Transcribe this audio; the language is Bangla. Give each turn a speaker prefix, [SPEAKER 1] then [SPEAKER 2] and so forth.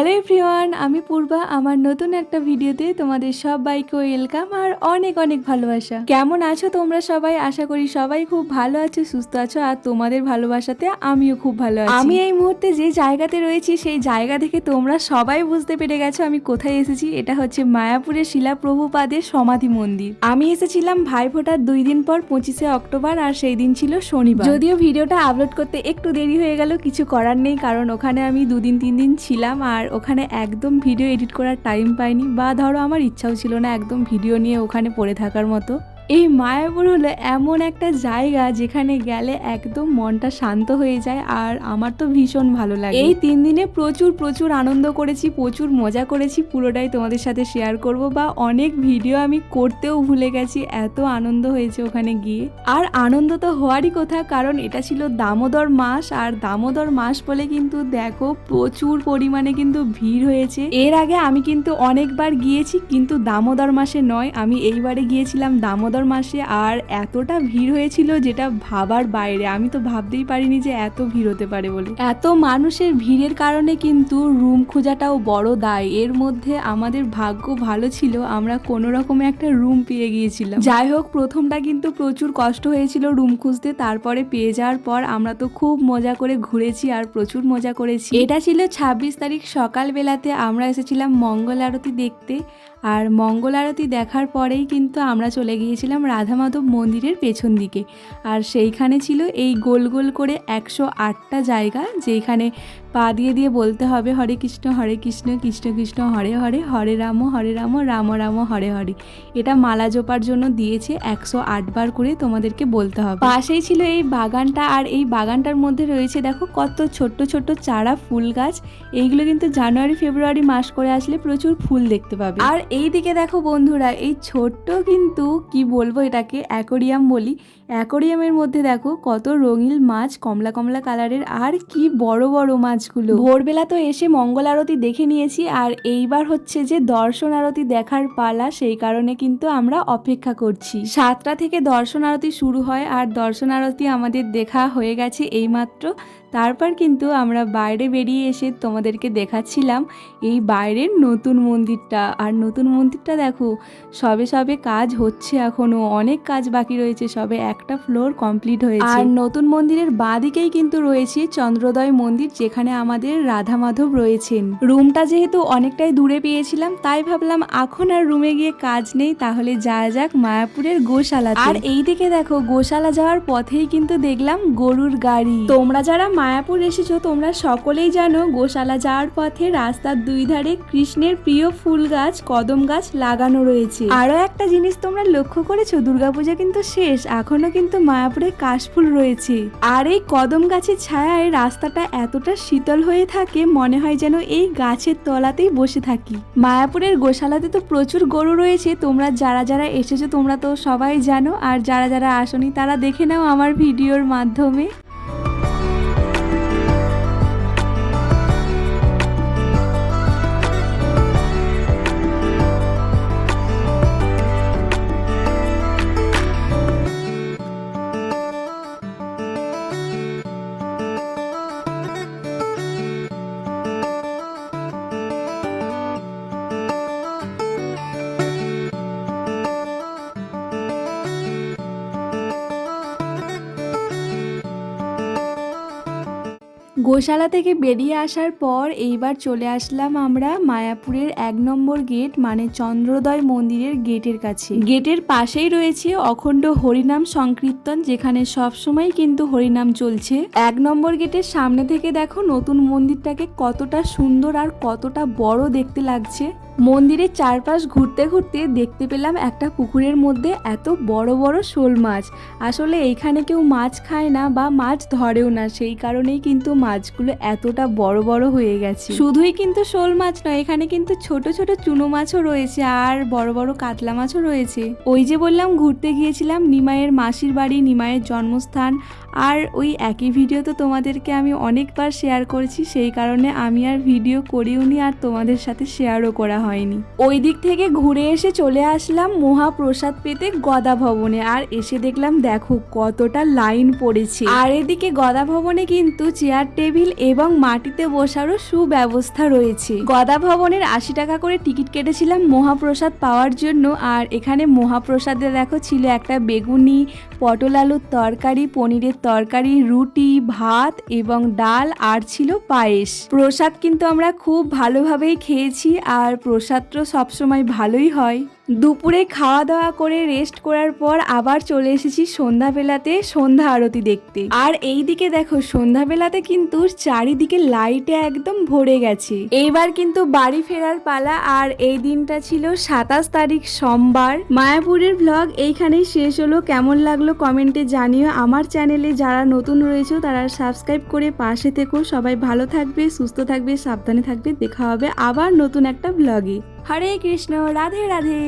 [SPEAKER 1] হ্যালো এভরিওয়ান, আমি পূর্বা। আমার নতুন একটা ভিডিওতে তোমাদের সবাইকে ওয়েলকাম আর অনেক অনেক ভালোবাসা। কেমন আছো তোমরা সবাই? আশা করি সবাই খুব ভালো আছো, সুস্থ আছো, আর তোমাদের ভালোবাসাতে আমিও খুব ভালো আছি। আমি এই মুহূর্তে যে জায়গাতে রয়েছি সেই জায়গা থেকে তোমরা সবাই বুঝতে পেরে গেছো আমি কোথায় এসেছি। এটা হচ্ছে মায়াপুরের শিলা প্রভুপাদের সমাধি মন্দির। আমি এসেছিলাম ভাইফোঁটার 2 দিন পর 25শে অক্টোবর, আর সেই দিন ছিল শনিবার। যদিও ভিডিওটা আপলোড করতে একটু দেরি হয়ে গেল, কিছু করার নেই, কারণ ওখানে আমি 2 দিন 3 দিন ছিলাম আর ওখানে একদম ভিডিও এডিট করার টাইম পাইনি, বা ধরো আমার ইচ্ছাও ছিল না একদম ভিডিও নিয়ে ওখানে পড়ে থাকার মতো। এই মায়াপুর হলো এমন একটা জায়গা যেখানে গেলে একদম মনটা শান্ত হয়ে যায়, আর আমার তো ভীষণ ভালো লাগে। এই 3 দিনে প্রচুর আনন্দ করেছি, প্রচুর মজা করেছি, পুরোটাই তোমাদের সাথে শেয়ার করব, বা অনেক ভিডিও আমি করতেও ভুলে গেছি, এত আনন্দ হয়েছে ওখানে গিয়ে। আর আনন্দ তো হওয়ারই কথা, কারণ এটা ছিল দামোদর মাস, আর দামোদর মাস বলে কিন্তু দেখো প্রচুর পরিমাণে কিন্তু ভিড় হয়েছে। এর আগে আমি কিন্তু অনেকবার গিয়েছি, কিন্তু দামোদর মাসে নয়, আমি এইবারে গিয়েছিলাম দামোদর মাসে, আর এতটা ভিড় হয়েছিল যেটা ভাবার বাইরে। আমি তো ভাবতেই পারিনি যে এত ভিড় হতে পারে বলে। এত মানুষের ভিড়ের কারণে কিন্তু রুম খোঁজাটাও বড় দায়। এর মধ্যে আমাদের ভাগ্য ভালো ছিল, আমরা কোনো রকমে একটা রুম পেয়ে গিয়েছিলাম। যাই হোক, প্রথমটা কিন্তু প্রচুর কষ্ট হয়েছিল রুম খুঁজতে, তারপরে পেয়ে যাওয়ার পর আমরা তো খুব মজা করে ঘুরেছি আর প্রচুর মজা করেছি। এটা ছিল 26 তারিখ সকালবেলাতে, আমরা এসেছিলাম মঙ্গল আরতি দেখতে, আর মঙ্গল আরতি দেখার পরেই কিন্তু আমরা চলে গিয়েছিলাম রাধা মাধব মন্দিরের পেছন দিকে। আর সেইখানে ছিল এই গোল গোল করে 108টা জায়গা, যেখানে পা দিয়ে দিয়ে বলতে হবে হরে কৃষ্ণ কৃষ্ণ কৃষ্ণ হরে হরে, হরে রাম রাম রাম হরে হরে। এটা মালা জোপার জন্য দিয়েছে, 108 বার করে তোমাদেরকে বলতে হবে। পাশেই ছিল এই বাগানটা, আর এই বাগানটার মধ্যে রয়েছে দেখো কত ছোট্ট ছোট্ট চারা ফুল গাছ। এইগুলো কিন্তু জানুয়ারি ফেব্রুয়ারি মাস করে আসলে প্রচুর ফুল দেখতে পাবে। আর এই দিকে দেখো বন্ধুরা, এই ছোট্ট কিন্তু কি বলবো এটাকে, অ্যাকোরিয়াম বলি। অ্যাকোরিয়ামের মধ্যে দেখো কত রঙিন মাছ, কমলা কমলা কালারের, আর কি বড় বড় মাছগুলো। ভোরবেলা তো এসে মঙ্গল আরতি দেখে নিয়েছি, আর এইবার হচ্ছে যে দর্শন আরতি দেখার পালা, সেই কারণে কিন্তু আমরা অপেক্ষা করছি। 7টা থেকে দর্শন আরতি শুরু হয়, আর দর্শন আরতি আমাদের দেখা হয়ে গেছে এইমাত্র। তারপর কিন্তু আমরা বাইরে বেরিয়ে এসে তোমাদেরকে দেখাচ্ছিলাম এই বাইরের নতুন মন্দিরটা। আর নতুন মন্দিরটা দেখো সবে সবে কাজ হচ্ছে, এখনো অনেক কাজ বাকি রয়েছে, সবে একটা ফ্লোর কমপ্লিট হয়েছে। আর নতুন মন্দিরের বাঁদিকেই কিন্তু রয়েছে চন্দ্রোদয় মন্দির, যেখানে আমাদের রাধা মাধব রয়েছেন। রুমটা যেহেতু অনেকটাই দূরে পেয়েছিলাম, তাই ভাবলাম এখন আর রুমে গিয়ে কাজ নেই, তাহলে যাওয়া যাক মায়াপুরের গোশালা। আর এই দিকে দেখো গোশালা যাওয়ার পথেই কিন্তু দেখলাম গরুর গাড়ি। তোমরা যারা মায়াপুর এসেছো তোমরা সকলেই জানো, গোশালা যাওয়ার পথে রাস্তার 2 ধারে কৃষ্ণের প্রিয় ফুল গাছ, কদম গাছ লাগানো রয়েছে। আরো একটা জিনিস তোমরা লক্ষ্য করেছো, দুর্গাপূজা কিন্তু শেষ, এখনো কিন্তু মায়াপুরে কাশফুল রয়েছে। আর এই কদম গাছের ছায়ায় রাস্তাটা এতটা শীতল হয়ে থাকে, মনে হয় যেন এই গাছের তলাতেই বসে থাকি। মায়াপুরের গোশালাতে তো প্রচুর গরু রয়েছে, তোমরা যারা যারা এসেছো তোমরা তো সবাই জানো, আর যারা যারা আসোনি তারা দেখে নাও আমার ভিডিওর মাধ্যমে। গোশালা থেকে বেরিয়ে আসার পর এইবার চলে আসলাম আমরা মায়াপুরের 1 নম্বর গেট, মানে চন্দ্রোদয় মন্দিরের গেটের কাছে। গেটের পাশেই রয়েছে অখণ্ড হরিনাম সংকীর্তন, যেখানে সবসময় কিন্তু হরিনাম চলছে। 1 নম্বর গেটের সামনে থেকে দেখো নতুন মন্দিরটাকে কতটা সুন্দর আর কতটা বড় দেখতে লাগছে। মন্দিরের চারপাশ ঘুরতে ঘুরতে দেখতে পেলাম একটা পুকুরের মধ্যে এত বড় বড় শোল মাছ। আসলে এইখানে কেউ মাছ খায় না বা মাছ ধরেও না, সেই কারণেই কিন্তু মাছগুলো এতটা বড় বড় হয়ে গেছে। শুধুই কিন্তু শোল মাছ নয়, এখানে কিন্তু ছোট ছোট চুনো মাছও রয়েছে, আর বড় বড় কাতলা মাছও রয়েছে। ওই যে বললাম ঘুরতে গিয়েছিলাম নিমাইয়ের মাসির বাড়ি, নিমাইয়ের জন্মস্থান, আর ওই একই ভিডিও তো তোমাদেরকে আমি অনেকবার শেয়ার করেছি, সেই কারণে আমি আর ভিডিও করিওনি আর তোমাদের সাথে শেয়ারও করা হয়নি। ওই দিক থেকে ঘুরে এসে চলে আসলাম মহাপ্রসাদ পেতে গদা ভবনে, আর এসে দেখলাম দেখো কতটা লাইন পড়েছে। আর এদিকে গদা ভবনে কিন্তু চেয়ার টেবিল এবং মাটিতে বসারও সুব্যবস্থা রয়েছে। গদা ভবনের 80 টাকা করে টিকিট কেটেছিলাম মহাপ্রসাদ পাওয়ার জন্য। আর এখানে মহাপ্রসাদে দেখো ছিল একটা বেগুনি, পটল আলুর তরকারি, পনিরের তরকারি, রুটি, ভাত এবং ডাল, আর ছিল পায়েস। প্রসাদ কিন্তু আমরা খুব ভালোভাবেই খেয়েছি, আর প্রসাদ তো সবসময় ভালোই হয়। দুপুরে খাওয়া দাওয়া করে রেস্ট করার পর আবার চলে এসেছি সন্ধ্যাবেলাতে সন্ধ্যা আরতি দেখতে। আর এই দিকে দেখো সন্ধ্যাবেলাতে কিন্তু চারিদিকে লাইটে একদম ভরে গেছে। এইবার কিন্তু বাড়ি ফেরার পালা। আর এই দিনটা ছিল 27 তারিখ সোমবার। মায়াপুরের ব্লগ এইখানেই শেষ হলো। কেমন লাগলো কমেন্টে জানিও। আমার চ্যানেলে যারা নতুন রয়েছে তারা সাবস্ক্রাইব করে পাশে থেকো। সবাই ভালো থাকবে, সুস্থ থাকবে, সাবধানে থাকবে। দেখা হবে আবার নতুন একটা ব্লগে। হরে কৃষ্ণ, রাধে রাধে।